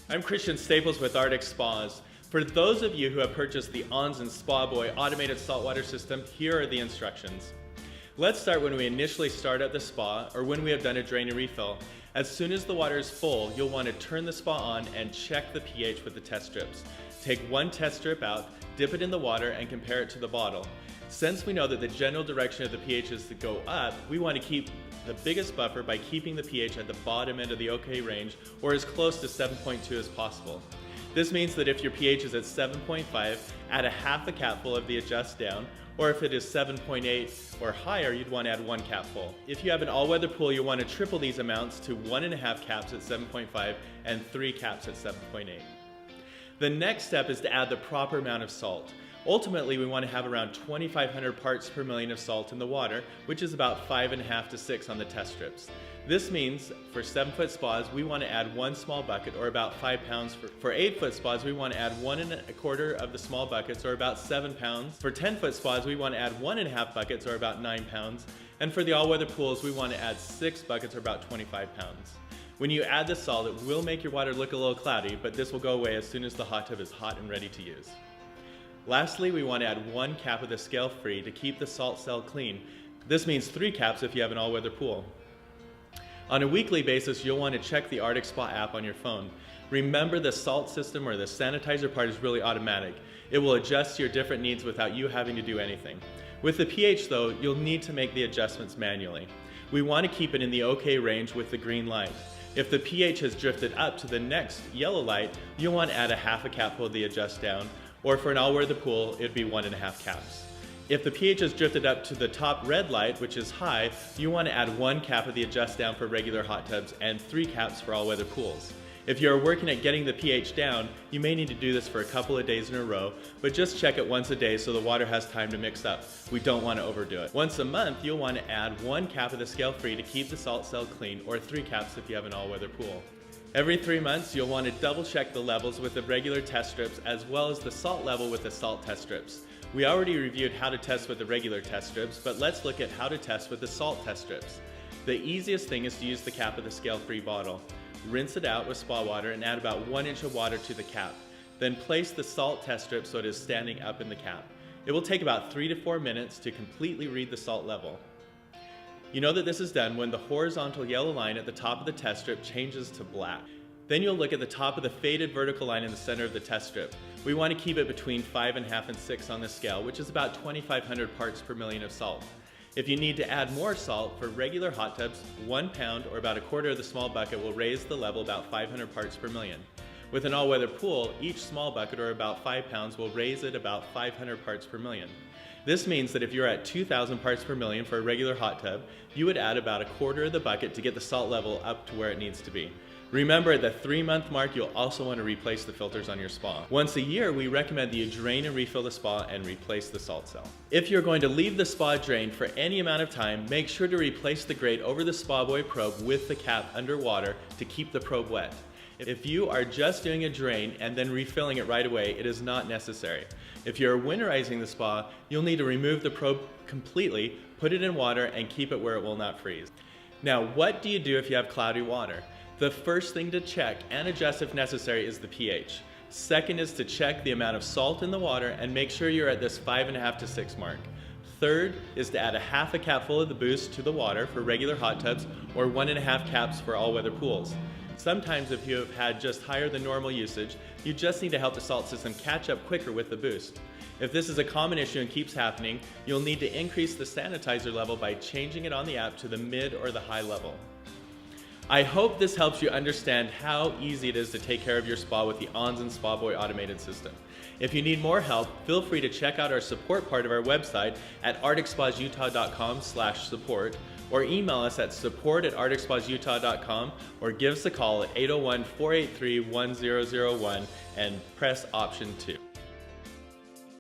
I'm Christian Staples with Arctic Spas. For those of you who have purchased the Ons and Spa Boy automated saltwater system, here are the instructions. Let's start when we initially start at the spa or when we have done a drain and refill. As soon as the water is full, you'll want to turn the spa on and check the pH with the test strips. Take one test strip out, dip it in the water, and compare it to the bottle. Since we know that the general direction of the pH is to go up, we want to keep the biggest buffer by keeping the pH at the bottom end of the OK range or as close to 7.2 as possible. This means that if your pH is at 7.5, add a half a capful of the Adjust Down, or if it is 7.8 or higher, you'd want to add 1 capful. If you have an all-weather pool, you'll want to triple these amounts to 1.5 caps at 7.5 and 3 caps at 7.8. The next step is to add the proper amount of salt. Ultimately, we want to have around 2,500 parts per million of salt in the water, which is about 5.5 to 6 on the test strips. This means for 7-foot spas, we want to add 1 small bucket, or about 5 pounds. For 8-foot spas, we want to add 1.25 of the small buckets, or about 7 pounds. For 10-foot spas, we want to add 1.5 buckets, or about 9 pounds. And for the all-weather pools, we want to add 6 buckets, or about 25 pounds. When you add the salt, it will make your water look a little cloudy, but this will go away as soon as the hot tub is hot and ready to use. Lastly, we want to add 1 cap of the scale-free to keep the salt cell clean. This means 3 caps if you have an all-weather pool. On a weekly basis, you'll want to check the Arctic Spa app on your phone. Remember, the salt system or the sanitizer part is really automatic. It will adjust to your different needs without you having to do anything. With the pH though, you'll need to make the adjustments manually. We want to keep it in the OK range with the green light. If the pH has drifted up to the next yellow light, you'll want to add a half a capful of the Adjust Down, or for an all-weather pool, it'd be 1.5 caps. If the pH has drifted up to the top red light, which is high, you want to add 1 cap of the Adjust Down for regular hot tubs and 3 caps for all-weather pools. If you're working at getting the pH down, you may need to do this for a couple of days in a row, but just check it once a day so the water has time to mix up. We don't want to overdo it. Once a month, you'll want to add 1 cap of the scale-free to keep the salt cell clean, or 3 caps if you have an all-weather pool. Every 3 months, you'll want to double check the levels with the regular test strips as well as the salt level with the salt test strips. We already reviewed how to test with the regular test strips, but let's look at how to test with the salt test strips. The easiest thing is to use the cap of the scale-free bottle. Rinse it out with spa water and add about 1 inch of water to the cap. Then place the salt test strip so it is standing up in the cap. It will take about 3 to 4 minutes to completely read the salt level. You know that this is done when the horizontal yellow line at the top of the test strip changes to black. Then you'll look at the top of the faded vertical line in the center of the test strip. We want to keep it between 5.5 and 6 on the scale, which is about 2,500 parts per million of salt. If you need to add more salt, for regular hot tubs, 1 pound or about 1/4 of the small bucket will raise the level about 500 parts per million. With an all-weather pool, each small bucket, or about 5 pounds, will raise it about 500 parts per million. This means that if you're at 2,000 parts per million for a regular hot tub, you would add about 1/4 of the bucket to get the salt level up to where it needs to be. Remember, at the 3-month mark, you'll also want to replace the filters on your spa. Once a year, we recommend that you drain and refill the spa and replace the salt cell. If you're going to leave the spa drained for any amount of time, make sure to replace the grate over the Spa Boy probe with the cap underwater to keep the probe wet. If you are just doing a drain and then refilling it right away, it is not necessary. If you're winterizing the spa, you'll need to remove the probe completely, put it in water, and keep it where it will not freeze. Now, what do you do if you have cloudy water? The first thing to check and adjust if necessary is the pH. Second is to check the amount of salt in the water and make sure you're at this 5.5 to 6 mark. Third is to add a half a capful of the boost to the water for regular hot tubs, or 1.5 caps for all-weather pools. Sometimes if you have had just higher than normal usage, you just need to help the salt system catch up quicker with the boost. If this is a common issue and keeps happening, you'll need to increase the sanitizer level by changing it on the app to the mid or the high level. I hope this helps you understand how easy it is to take care of your spa with the Ons and Spa Boy automated system. If you need more help, feel free to check out our support part of our website at arcticspasutah.com/support, or email us at support@arcticspasutah.com, or give us a call at 801-483-1001 and press option 2.